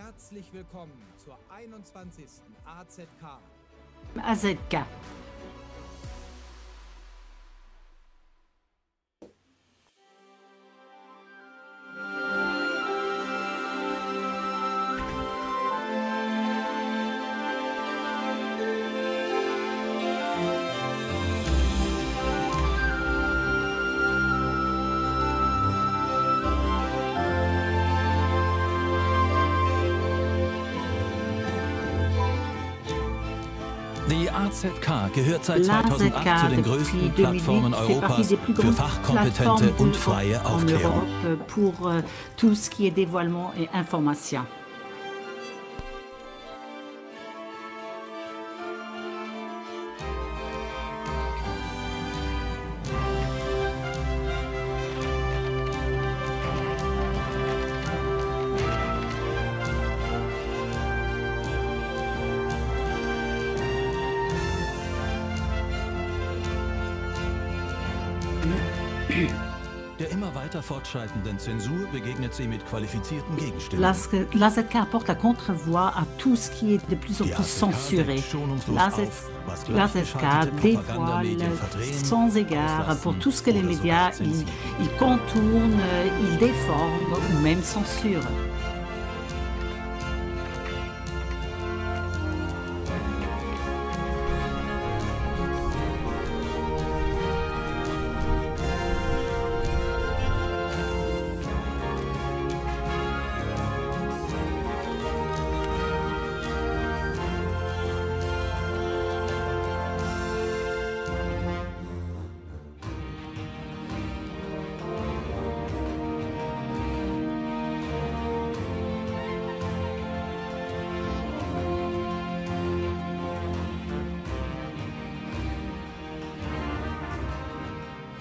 Herzlich willkommen zur 21. AZK. AZK. Die AZK gehört seit 2008 zu den größten Plattformen Europas für fachkompetente und freie Aufklärung. Pour tout ce qui est dévoilement et information. Der immer weiter fortschreitenden Zensur begegnet sie mit qualifizierten Gegenstimmen. L'AZK apporte la contre-voix à tout ce qui est de plus en plus censuré. L'AZK dévoile sans égard pour tout ce que les médias ils contournent, ils déforment ou même censurent.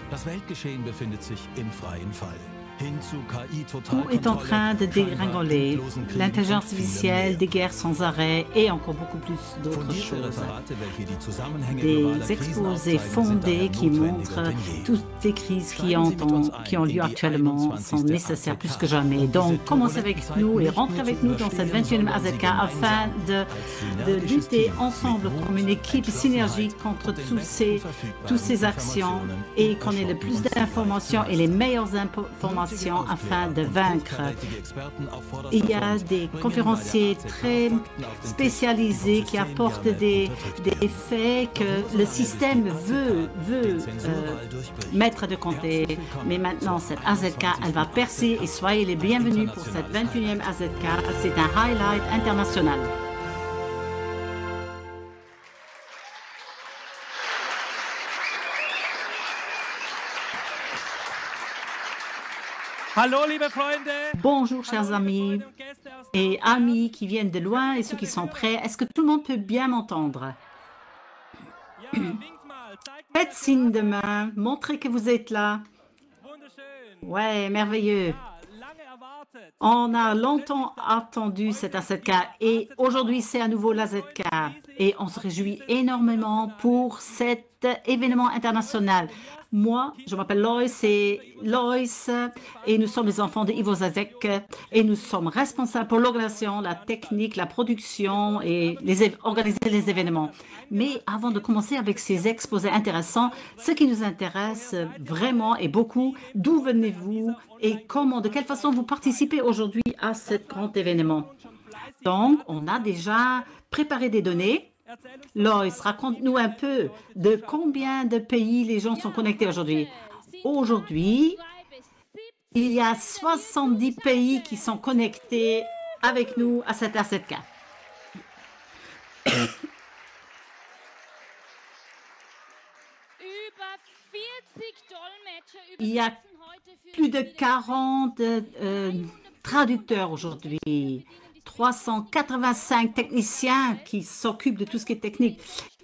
Das Weltgeschehen befindet sich im freien Fall. Tout est en train de dégringoler. L'intelligence artificielle, des guerres sans arrêt et encore beaucoup plus d'autres choses. Des exposés fondés qui montrent toutes les crises qui ont lieu actuellement sont nécessaires plus que jamais. Donc, commencez avec nous et rentrez avec nous dans cette 21e AZK afin de lutter ensemble comme une équipe synergique contre toutes ces actions et qu'on ait le plus d'informations et les meilleures informations afin de vaincre. Il y a des conférenciers très spécialisés qui apportent des faits que le système veut mettre de côté. Mais maintenant, cette AZK, elle va percer et soyez les bienvenus pour cette 21e AZK. C'est un highlight international. Bonjour chers amis et amis qui viennent de loin et ceux qui sont prêts. Est-ce que tout le monde peut bien m'entendre? Faites signe de main, montrez que vous êtes là. Ouais, merveilleux. On a longtemps attendu cette AZK et aujourd'hui c'est à nouveau l'AZK et on se réjouit énormément pour cet événement international. Moi, je m'appelle Loïs et nous sommes les enfants de Ivo Zazek et nous sommes responsables pour l'organisation, la technique, la production et organiser les événements. Mais avant de commencer avec ces exposés intéressants, ce qui nous intéresse vraiment et beaucoup, d'où venez-vous et comment, de quelle façon vous participez aujourd'hui à ce grand événement. Donc, on a déjà préparé des données. Loïs, raconte-nous un peu de combien de pays les gens sont connectés aujourd'hui. Aujourd'hui, il y a 70 pays qui sont connectés avec nous à cette AZK. Il y a plus de 40 traducteurs aujourd'hui. 385 techniciens qui s'occupent de tout ce qui est technique.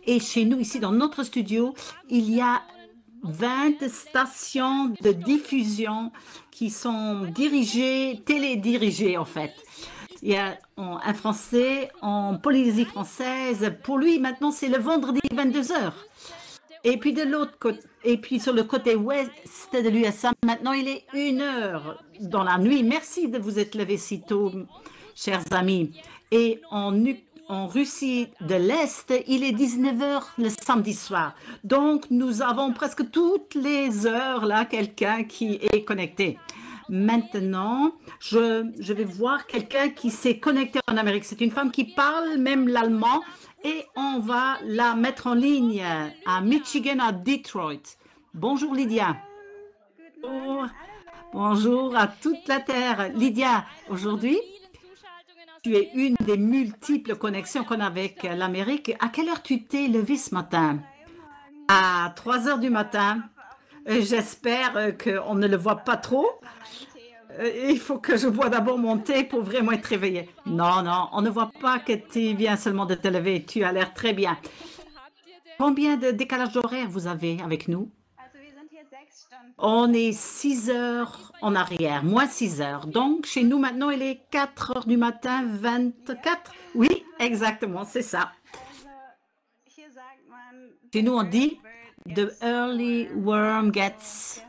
Et chez nous, ici, dans notre studio, il y a 20 stations de diffusion qui sont télédirigées, en fait. Il y a un Français en Polynésie française. Pour lui, maintenant, c'est le vendredi 22h. Et puis de l'autre côté, et puis sur le côté ouest de l'USA, maintenant, il est 1h dans la nuit. Merci de vous être levé si tôt. chers amis. Et en Russie de l'Est, il est 19 h le samedi soir. Donc, nous avons presque toutes les heures là quelqu'un qui est connecté. Maintenant, je vais voir quelqu'un qui s'est connecté en Amérique. C'est une femme qui parle même l'allemand et on va la mettre en ligne à Michigan, à Detroit. Bonjour Lydia. Bonjour à toute la Terre. Lydia, aujourd'hui, tu es une des multiples connexions qu'on a avec l'Amérique. À quelle heure tu t'es levée ce matin? À 3 h du matin. J'espère qu'on ne le voit pas trop. Il faut que je bois d'abord mon thé pour vraiment être réveillée. Non, non, on ne voit pas que tu viens seulement de te lever. Tu as l'air très bien. Combien de décalage d'horaire vous avez avec nous? On est 6 heures en arrière, moins 6 heures. Donc, chez nous, maintenant, il est 4 h du matin, 24. Oui, exactement, c'est ça. Chez nous, on dit the early bird gets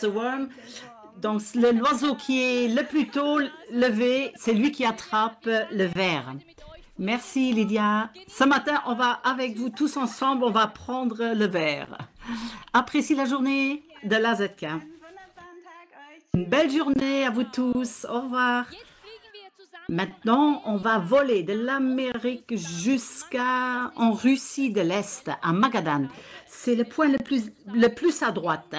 the worm. Donc, l'oiseau qui est le plus tôt levé, c'est lui qui attrape le ver. Merci, Lydia. Ce matin, on va avec vous tous ensemble, on va prendre le verre. Appréciez la journée de l'AZK. Une belle journée à vous tous. Au revoir. Maintenant, on va voler de l'Amérique jusqu'en Russie de l'Est, à Magadan. C'est le point le plus à droite.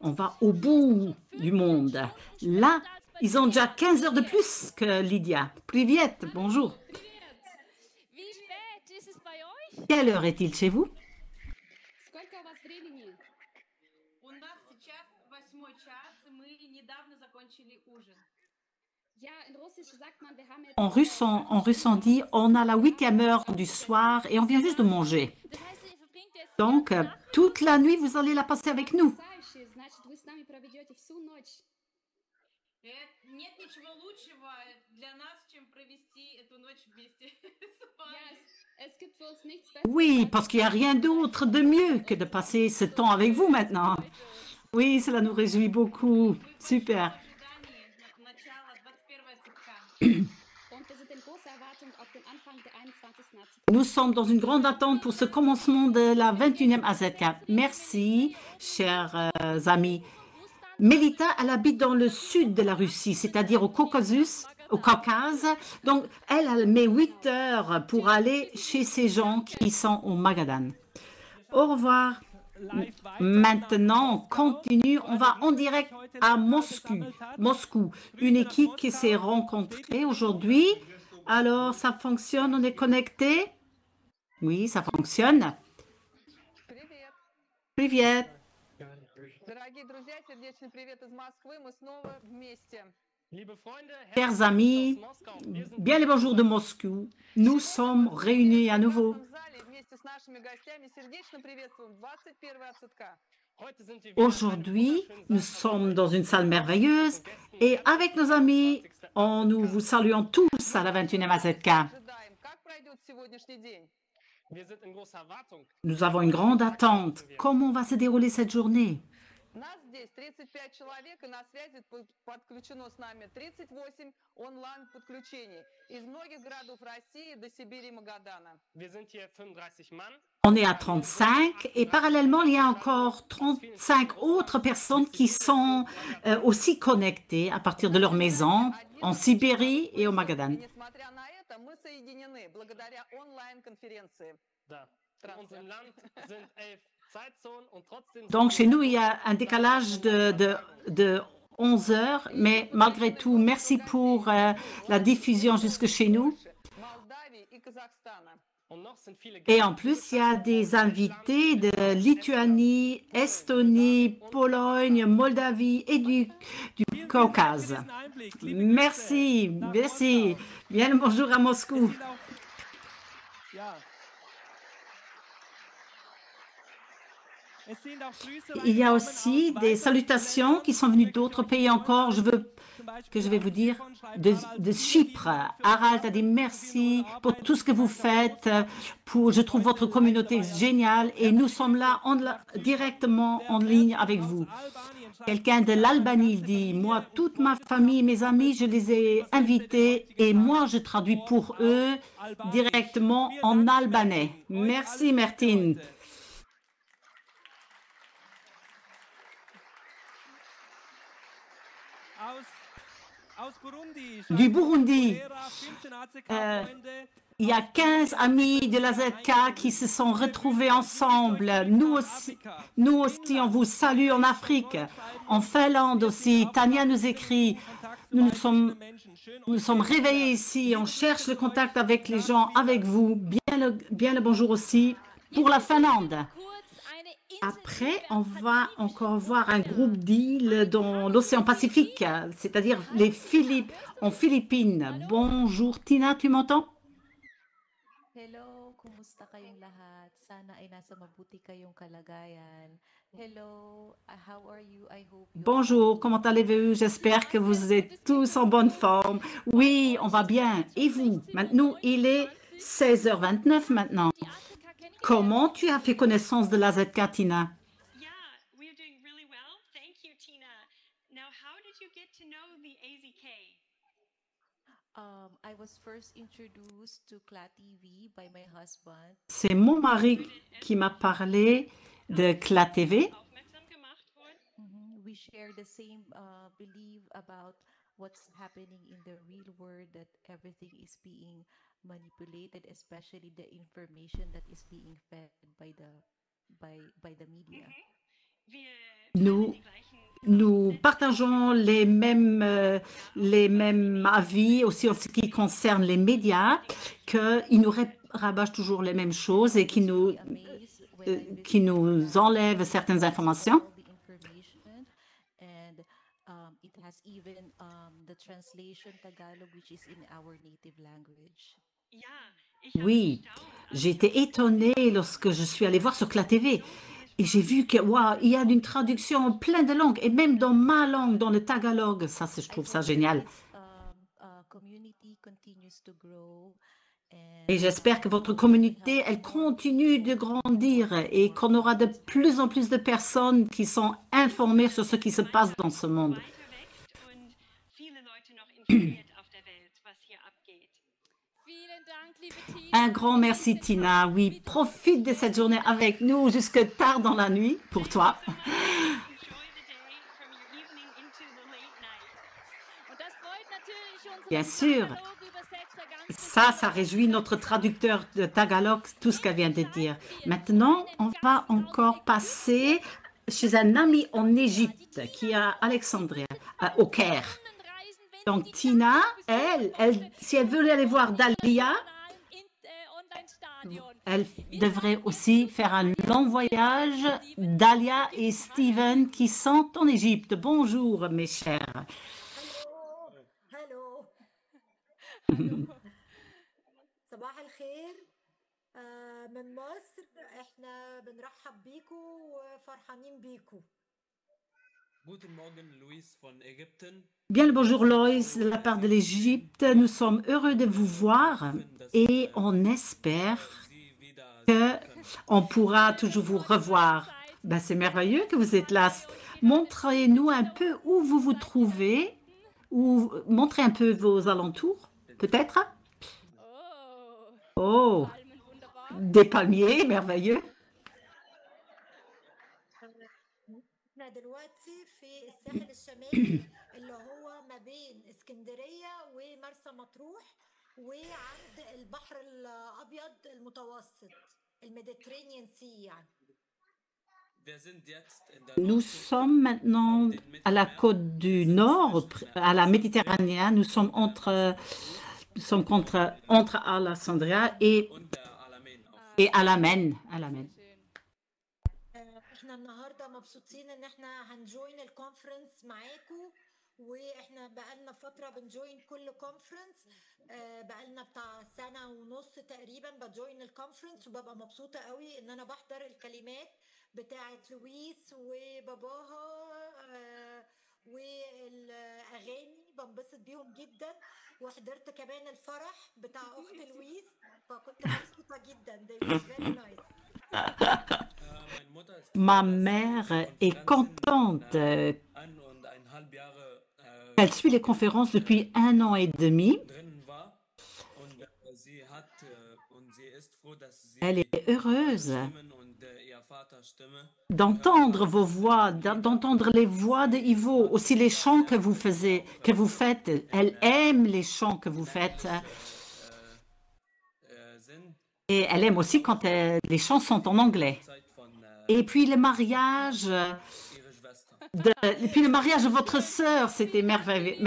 On va au bout du monde. Là, ils ont déjà 15 heures de plus que Lydia. Privet, bonjour. Quelle heure est-il chez vous? En russe, on dit on a la 8e heure du soir et on vient juste de manger. Donc, toute la nuit, vous allez la passer avec nous. Oui, parce qu'il n'y a rien d'autre de mieux que de passer ce temps avec vous maintenant. Oui, cela nous réjouit beaucoup. Super. Nous sommes dans une grande attente pour ce commencement de la 21e AZK. Merci, chers amis. Melita, elle habite dans le sud de la Russie, c'est-à-dire au Caucase. Donc, elle met 8 heures pour aller chez ces gens qui sont au Magadan. Au revoir. Maintenant, on continue. On va en direct à Moscou. Une équipe qui s'est rencontrée aujourd'hui. Alors, ça fonctionne, on est connecté? Oui, ça fonctionne. Privet. Chers amis, bien les bonjours de Moscou. Nous sommes réunis à nouveau. Aujourd'hui, nous sommes dans une salle merveilleuse et avec nos amis, nous vous saluons tous à la 21e AZK. Nous avons une grande attente. Comment va se dérouler cette journée? On est à 35 et parallèlement, il y a encore 35 autres personnes qui sont aussi connectées à partir de leur maison en Sibérie et au Magadan. Donc, chez nous, il y a un décalage de 11 heures, mais malgré tout, merci pour la diffusion jusque chez nous. Et en plus, il y a des invités de Lituanie, Estonie, Pologne, Moldavie et du Caucase. Merci, merci. Bien le bonjour à Moscou. Il y a aussi des salutations qui sont venues d'autres pays encore. Je vais vous dire de Chypre. Harald a dit merci pour tout ce que vous faites. Je trouve votre communauté géniale et nous sommes là directement en ligne avec vous. Quelqu'un de l'Albanie dit, moi, toute ma famille, mes amis, je les ai invités et moi, je traduis pour eux directement en albanais. Merci, Martine. Du Burundi, il y a 15 amis de la ZK qui se sont retrouvés ensemble. Nous aussi, on vous salue en Afrique, en Finlande aussi. Tania nous écrit, nous sommes réveillés ici, on cherche le contact avec les gens, avec vous. Bien le bonjour aussi pour la Finlande. Après, on va encore voir un groupe d'îles dans l'océan Pacifique, c'est-à-dire en Philippines. Bonjour Tina, tu m'entends? Hello, kumusta kayong lahat? Sana ay nasa mabuti kayong kalagayan. Hello, how are you? I hope you Bonjour, comment allez-vous? J'espère que vous êtes tous en bonne forme. Oui, on va bien. Et vous? Maintenant, il est 16h29 maintenant. Comment tu as fait connaissance de la ZK, Tina? Yeah, we're doing really well. Thank you, Tina. Now, how did you get to know the AZK? I was first introduced to CLA TV by my husband. C'est mon mari qui m'a parlé de CLA TV. We share the same belief about what's happening in the real world, that everything is being manipulated, especially the information that is being fed by the media. Nous partageons les mêmes avis aussi en ce qui concerne les médias, qu'ils nous rabâchent toujours les mêmes choses et qui nous enlèvent certaines informations. It has even the translation Tagalog, which is in our native language. Oui, j'ai été étonnée lorsque je suis allée voir sur CLA TV et j'ai vu que il y a une traduction en plein de langues et même dans ma langue, dans le Tagalog. Ça, je trouve ça génial. Et j'espère que votre communauté, elle continue de grandir et qu'on aura de plus en plus de personnes qui sont informées sur ce qui se passe dans ce monde. Un grand merci, Tina. Oui, profite de cette journée avec nous jusque tard dans la nuit pour toi. Bien sûr. Ça réjouit notre traducteur de Tagalog, tout ce qu'elle vient de dire. Maintenant, on va encore passer chez un ami en Égypte, qui est à Alexandrie, au Caire. Donc, Tina, si elle veut aller voir Dalia, elle devrait aussi faire un long voyage. Dalia et Steven qui sont en Égypte. Bonjour, mes chers. Hello. صباح الخير من مصر احنا بنرحب بيكم وفرحانين بيكم. Guten Morgen, Luis von Ägypten. Bien le bonjour Loïs de la part de l'Égypte. Nous sommes heureux de vous voir et on espère qu'on pourra toujours vous revoir. Ben, c'est merveilleux que vous êtes là. Montrez-nous un peu où vous vous trouvez ou montrez un peu vos alentours, peut-être. Oh, des palmiers, merveilleux. احنا دلوقتي في الساحل الشمالي اللي هو ما بين اسكندرية ومرسى مطروح وعند البحر الأبيض المتوسط الميديترينيان سي يعني. Nous sommes maintenant à la côte du Nord, à la Méditerranée. Nous sommes entre Alexandria et Al-Amen. احنا النهارده مبسوطين ان احنا هنجوين الكونفرنس معاكم واحنا بقالنا فتره بنجوين كل كونفرنس. بقالنا بتاع سنه ونص تقريبا بجوين الكونفرنس، وببقى مبسوطه قوي ان انا بحضر الكلمات بتاعه لويس وباباها والاغاني، بنبسط بيهم جدا. وحضرت كمان الفرح بتاع اخت لويس، فكنت مبسوطه جدا. They were very nice. Ma mère est contente qu'elle suit les conférences depuis 1 an et demi. Elle est heureuse d'entendre vos voix, d'entendre les voix de Ivo, aussi les chants que vous faites. Elle aime les chants que vous faites. Et elle aime aussi quand les chants sont en anglais. Et puis le mariage de votre sœur, c'était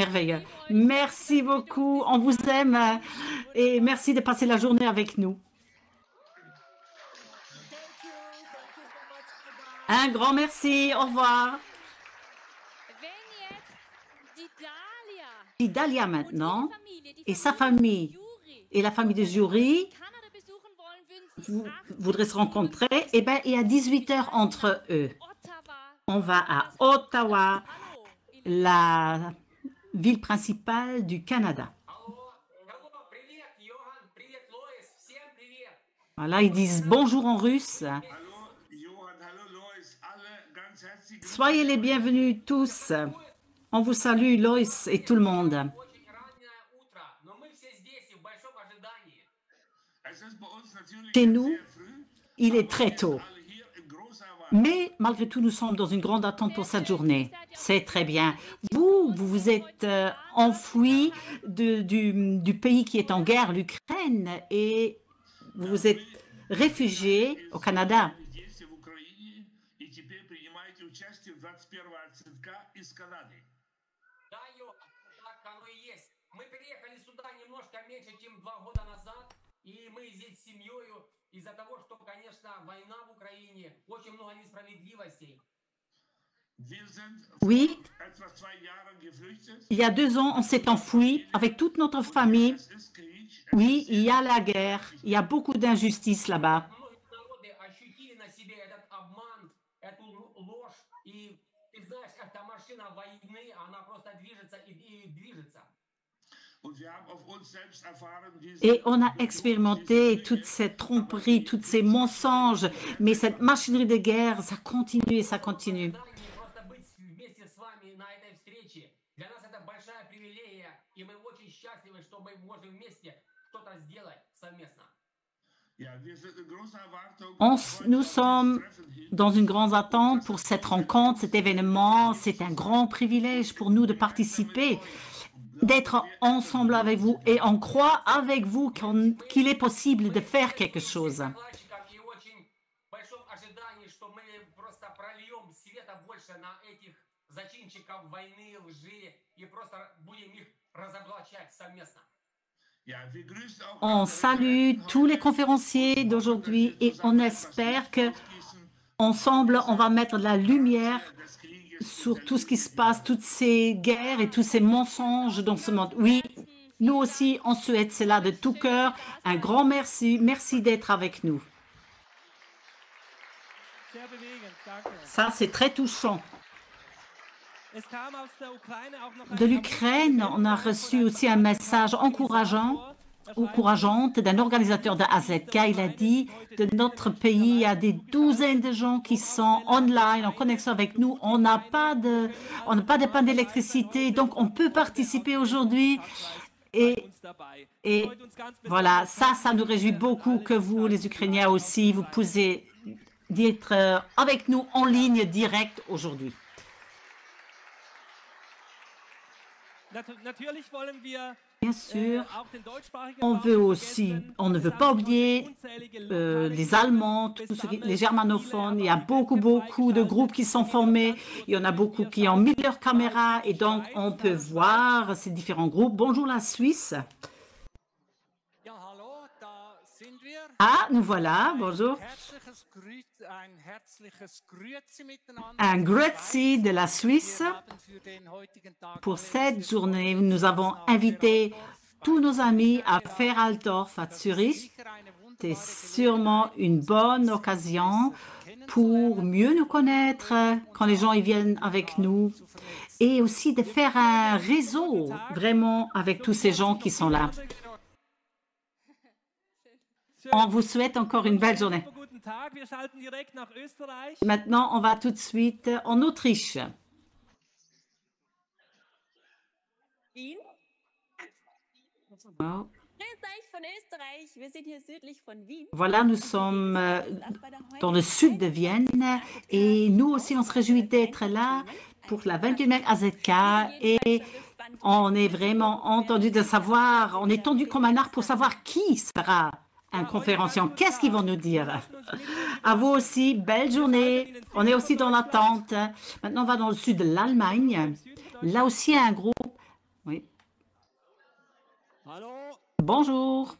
merveilleux. Merci beaucoup, on vous aime et merci de passer la journée avec nous. Un grand merci, au revoir. Dalia maintenant et sa famille et la famille de Jury voudraient se rencontrer. Eh bien, il y a 18 heures entre eux. On va à Ottawa, la ville principale du Canada. Voilà, ils disent bonjour en russe. Soyez les bienvenus tous. On vous salue, Lois et tout le monde. Chez nous, il est très tôt. Mais malgré tout, nous sommes dans une grande attente pour cette journée. C'est très bien. Vous vous êtes enfouis du pays qui est en guerre, l'Ukraine, et vous vous êtes réfugiés au Canada. Oui, il y a 2 ans, on s'est enfui avec toute notre famille. Oui, il y a la guerre, il y a beaucoup d'injustices là-bas. Et on a expérimenté toute cette tromperie, tous ces mensonges, mais cette machinerie de guerre, ça continue et ça continue. Nous sommes dans une grande attente pour cette rencontre, cet événement. C'est un grand privilège pour nous de participer, d'être ensemble avec vous, et on croit avec vous qu'il est possible de faire quelque chose. On salue tous les conférenciers d'aujourd'hui et on espère qu'ensemble, on va mettre de la lumière sur tout ce qui se passe, toutes ces guerres et tous ces mensonges dans ce monde. Oui, nous aussi, on souhaite cela de tout cœur. Un grand merci. Merci d'être avec nous. Ça, c'est très touchant. De l'Ukraine, on a reçu aussi un message encourageant d'un organisateur de AZK. Il a dit, de notre pays, il y a des douzaines de gens qui sont online, en connexion avec nous. On n'a pas de panne d'électricité, donc on peut participer aujourd'hui. Et voilà, ça nous réjouit beaucoup que vous, les Ukrainiens aussi, vous puissiez être avec nous en ligne directe aujourd'hui. Bien sûr, on ne veut pas oublier les Allemands, les germanophones. Il y a beaucoup de groupes qui sont formés. Il y en a beaucoup qui ont mis leur caméra et donc on peut voir ces différents groupes. Bonjour la Suisse. Ah, nous voilà, bonjour. Un grüezi de la Suisse. Pour cette journée, nous avons invité tous nos amis à Feraldorf, à Zurich. C'est sûrement une bonne occasion pour mieux nous connaître quand les gens y viennent avec nous et aussi de faire un réseau vraiment avec tous ces gens qui sont là. On vous souhaite encore une belle journée. Maintenant, on va tout de suite en Autriche. Wow. Voilà, nous sommes dans le sud de Vienne et nous aussi, on se réjouit d'être là pour la 21e AZK et on est vraiment entendu de savoir, on est tendu comme un arc pour savoir qui sera un conférencier. Qu'est-ce qu'ils vont nous dire? À vous aussi, belle journée. On est aussi dans l'attente. Maintenant, on va dans le sud de l'Allemagne. Là aussi, un groupe. Oui. Bonjour.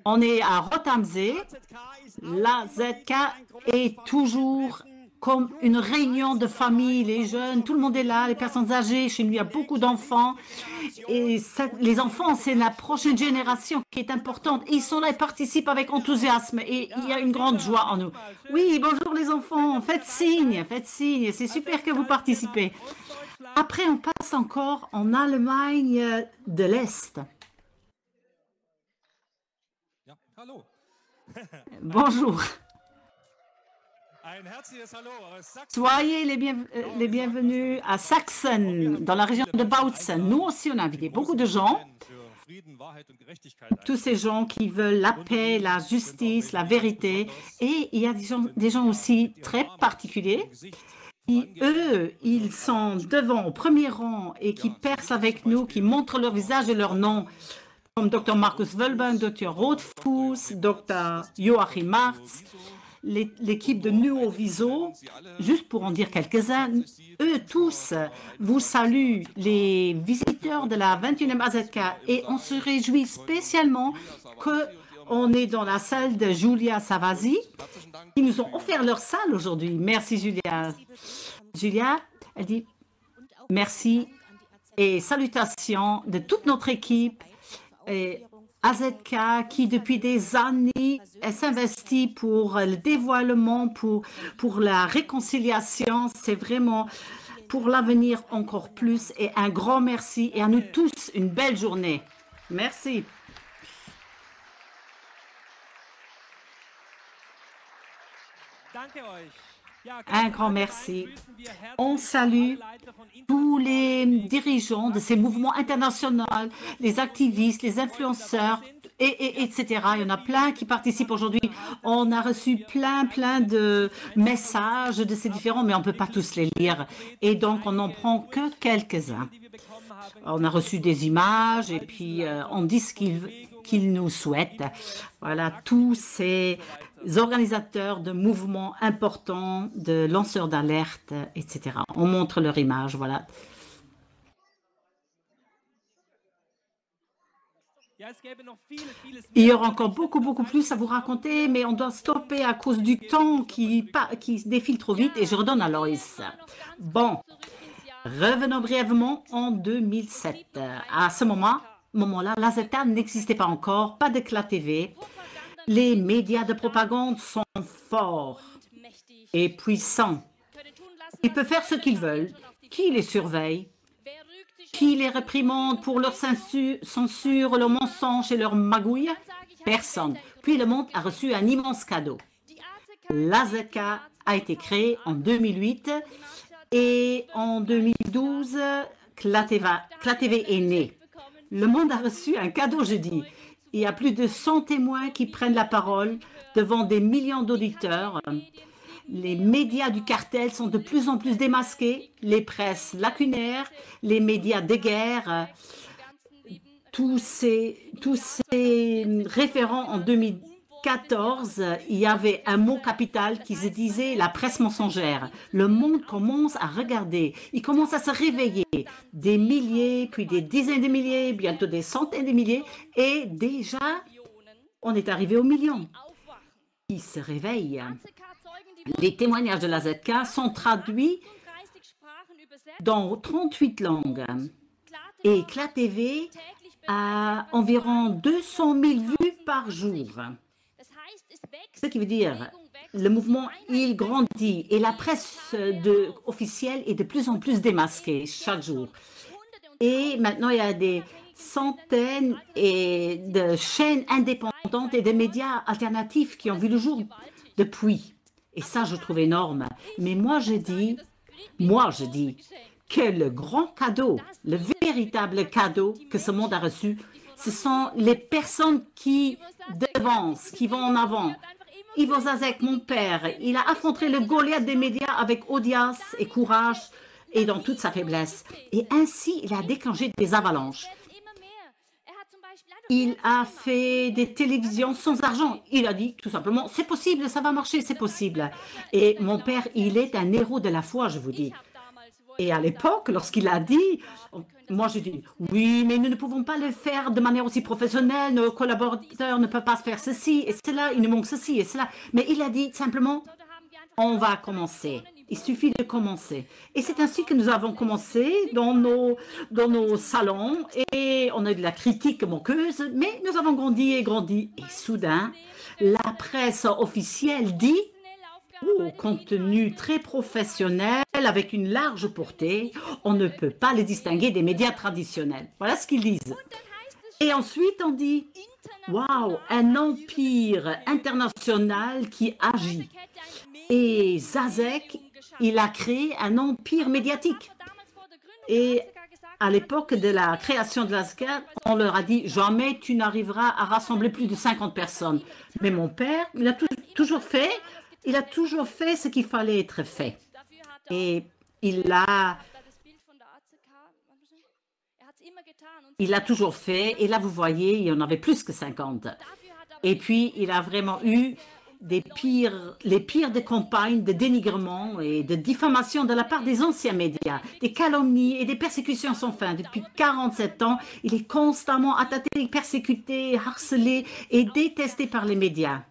On est à Rot am See. La ZK est toujours comme une réunion de famille, les jeunes, tout le monde est là, les personnes âgées. Chez nous, il y a beaucoup d'enfants. Et les enfants, c'est la prochaine génération qui est importante. Ils sont là, ils participent avec enthousiasme et il y a une grande joie en nous. Oui, bonjour les enfants, faites signe, c'est super que vous participez. Après, on passe encore en Allemagne de l'Est. Bonjour. Soyez les bienvenus à Sachsen, dans la région de Bautzen. Nous aussi, on a invité beaucoup de gens, tous ces gens qui veulent la paix, la justice, la vérité. Et il y a des gens aussi très particuliers. Eux, ils sont devant, au premier rang, et qui percent avec nous, qui montrent leur visage et leur nom, comme Dr. Markus Wölbern, Dr. Rothfuss, Dr. Joachim Marz, l'équipe de Nuoviso, juste pour en dire quelques-uns, eux tous vous saluent, les visiteurs de la 21e AZK, et on se réjouit spécialement qu'on est dans la salle de Julia Savasi, qui nous ont offert leur salle aujourd'hui. Merci Julia. Julia, elle dit merci et salutations de toute notre équipe. Et AZK qui depuis des années s'investit pour le dévoilement, pour la réconciliation. C'est vraiment pour l'avenir encore plus. Et un grand merci et à nous tous une belle journée. Merci. Un grand merci. On salue tous les dirigeants de ces mouvements internationaux, les activistes, les influenceurs, etc. Il y en a plein qui participent aujourd'hui. On a reçu plein de messages de ces différents, mais on ne peut pas tous les lire. Et donc, on n'en prend que quelques-uns. On a reçu des images et puis on dit ce qu'ils nous souhaitent. Voilà, tous ces organisateurs de mouvements importants, de lanceurs d'alerte, etc. On montre leur image, voilà. Il y aura encore beaucoup plus à vous raconter, mais on doit stopper à cause du temps qui défile trop vite et je redonne à Loïs. Bon, revenons brièvement en 2007. À ce moment-là, l'AZK n'existait pas encore, pas d'éclat TV. Les médias de propagande sont forts et puissants. Ils peuvent faire ce qu'ils veulent. Qui les surveille? Qui les réprimande pour leur censure, leur mensonge et leur magouille? Personne. Puis le monde a reçu un immense cadeau. L'AZK a été créée en 2008 et en 2012, CLA-TV est né. Le monde a reçu un cadeau jeudi. Il y a plus de 100 témoins qui prennent la parole devant des millions d'auditeurs. Les médias du cartel sont de plus en plus démasqués, les presses lacunaires, les médias de guerre, tous ces référents en 2014, il y avait un mot capital qui se disait la presse mensongère. Le monde commence à regarder, il commence à se réveiller. Des milliers, puis des dizaines de milliers, bientôt des centaines de milliers, et déjà on est arrivé au million qui se réveillent. Les témoignages de l'AZK sont traduits dans 38 langues. Et CLA TV a environ 200 000 vues par jour. Ce qui veut dire, le mouvement, il grandit et la presse officielle est de plus en plus démasquée chaque jour. Et maintenant, il y a des centaines de chaînes indépendantes et de médias alternatifs qui ont vu le jour depuis. Et ça, je trouve énorme. Mais moi, je dis que le grand cadeau, le véritable cadeau que ce monde a reçu, ce sont les personnes qui devancent, qui vont en avant. Ivo Zazek, mon père, il a affronté le Goliath des médias avec audace et courage et dans toute sa faiblesse. Et ainsi, il a déclenché des avalanches. Il a fait des télévisions sans argent. Il a dit tout simplement, c'est possible, ça va marcher, c'est possible. Et mon père, il est un héros de la foi, je vous dis. Et à l'époque, lorsqu'il a dit, moi j'ai dit, oui, mais nous ne pouvons pas le faire de manière aussi professionnelle, nos collaborateurs ne peuvent pas faire ceci et cela, il nous manque ceci et cela. Mais il a dit simplement, on va commencer. Il suffit de commencer. Et c'est ainsi que nous avons commencé dans nos salons et on a eu de la critique moqueuse, mais nous avons grandi et grandi. Et soudain, la presse officielle dit, contenu très professionnel avec une large portée, on ne peut pas les distinguer des médias traditionnels. Voilà ce qu'ils disent. Et ensuite, on dit, waouh, un empire international qui agit. Et Zazek, il a créé un empire médiatique. Et à l'époque de la création de l'AZK, on leur a dit, jamais tu n'arriveras à rassembler plus de 50 personnes. Mais mon père, il a toujours fait ce qu'il fallait être fait. Et il a toujours fait. Et là, vous voyez, il y en avait plus que 50. Et puis, il a vraiment eu les pires des campagnes de dénigrement et de diffamation de la part des anciens médias, des calomnies et des persécutions sans fin. Depuis 47 ans, il est constamment attaqué, persécuté, harcelé et détesté par les médias.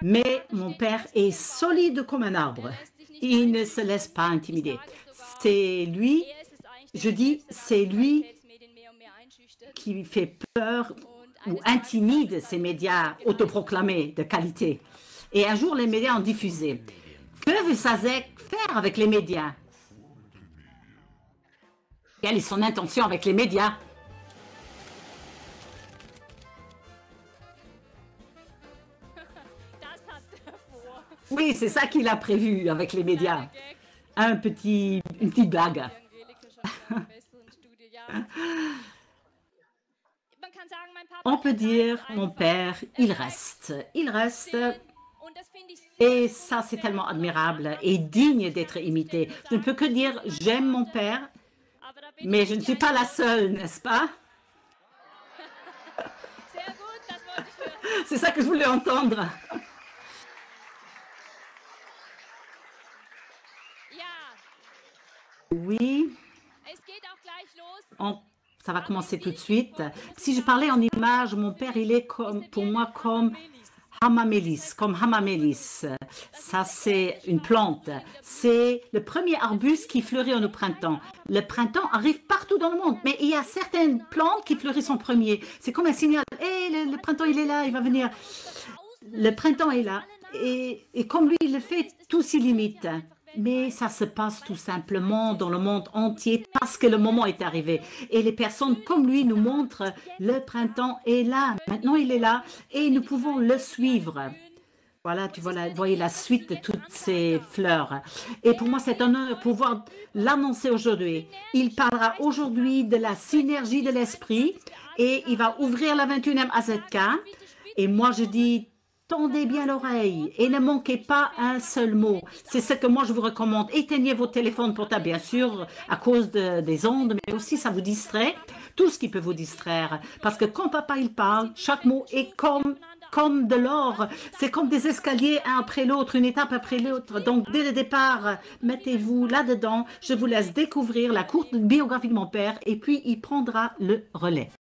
Mais mon père est solide comme un arbre. Il ne se laisse pas intimider. C'est lui, je dis, c'est lui qui fait peur ou intimide ces médias autoproclamés de qualité. Et un jour, les médias ont diffusé. Que veut Zazek faire avec les médias? Quelle est son intention avec les médias? Oui, c'est ça qu'il a prévu avec les médias. Une petite blague. On peut dire, mon père, il reste. Il reste. Et ça, c'est tellement admirable et digne d'être imité. Je ne peux que dire, j'aime mon père, mais je ne suis pas la seule, n'est-ce pas? C'est ça que je voulais entendre. Oui, ça va commencer tout de suite. Si je parlais en image, mon père, il est pour moi comme Hamamelis, Ça, c'est une plante. C'est le premier arbuste qui fleurit au printemps. Le printemps arrive partout dans le monde, mais il y a certaines plantes qui fleurissent en premier. C'est comme un signal. Hey, le printemps, il est là, il va venir. Le printemps est là. Et comme lui, il le fait, tout s'y limite. Mais ça se passe tout simplement dans le monde entier parce que le moment est arrivé. Et les personnes comme lui nous montrent le printemps est là. Maintenant, il est là et nous pouvons le suivre. Voilà, vous voyez la suite de toutes ces fleurs. Et pour moi, c'est un honneur de pouvoir l'annoncer aujourd'hui. Il parlera aujourd'hui de la synergie de l'esprit et il va ouvrir la 21e AZK. Et moi, je dis, tendez bien l'oreille et ne manquez pas un seul mot. C'est ce que moi je vous recommande. Éteignez vos téléphones portables, bien sûr, à cause des ondes, mais aussi ça vous distrait. Tout ce qui peut vous distraire. Parce que quand papa il parle, chaque mot est comme de l'or. C'est comme des escaliers un après l'autre, une étape après l'autre. Donc dès le départ, mettez-vous là-dedans. Je vous laisse découvrir la courte biographie de mon père et puis il prendra le relais.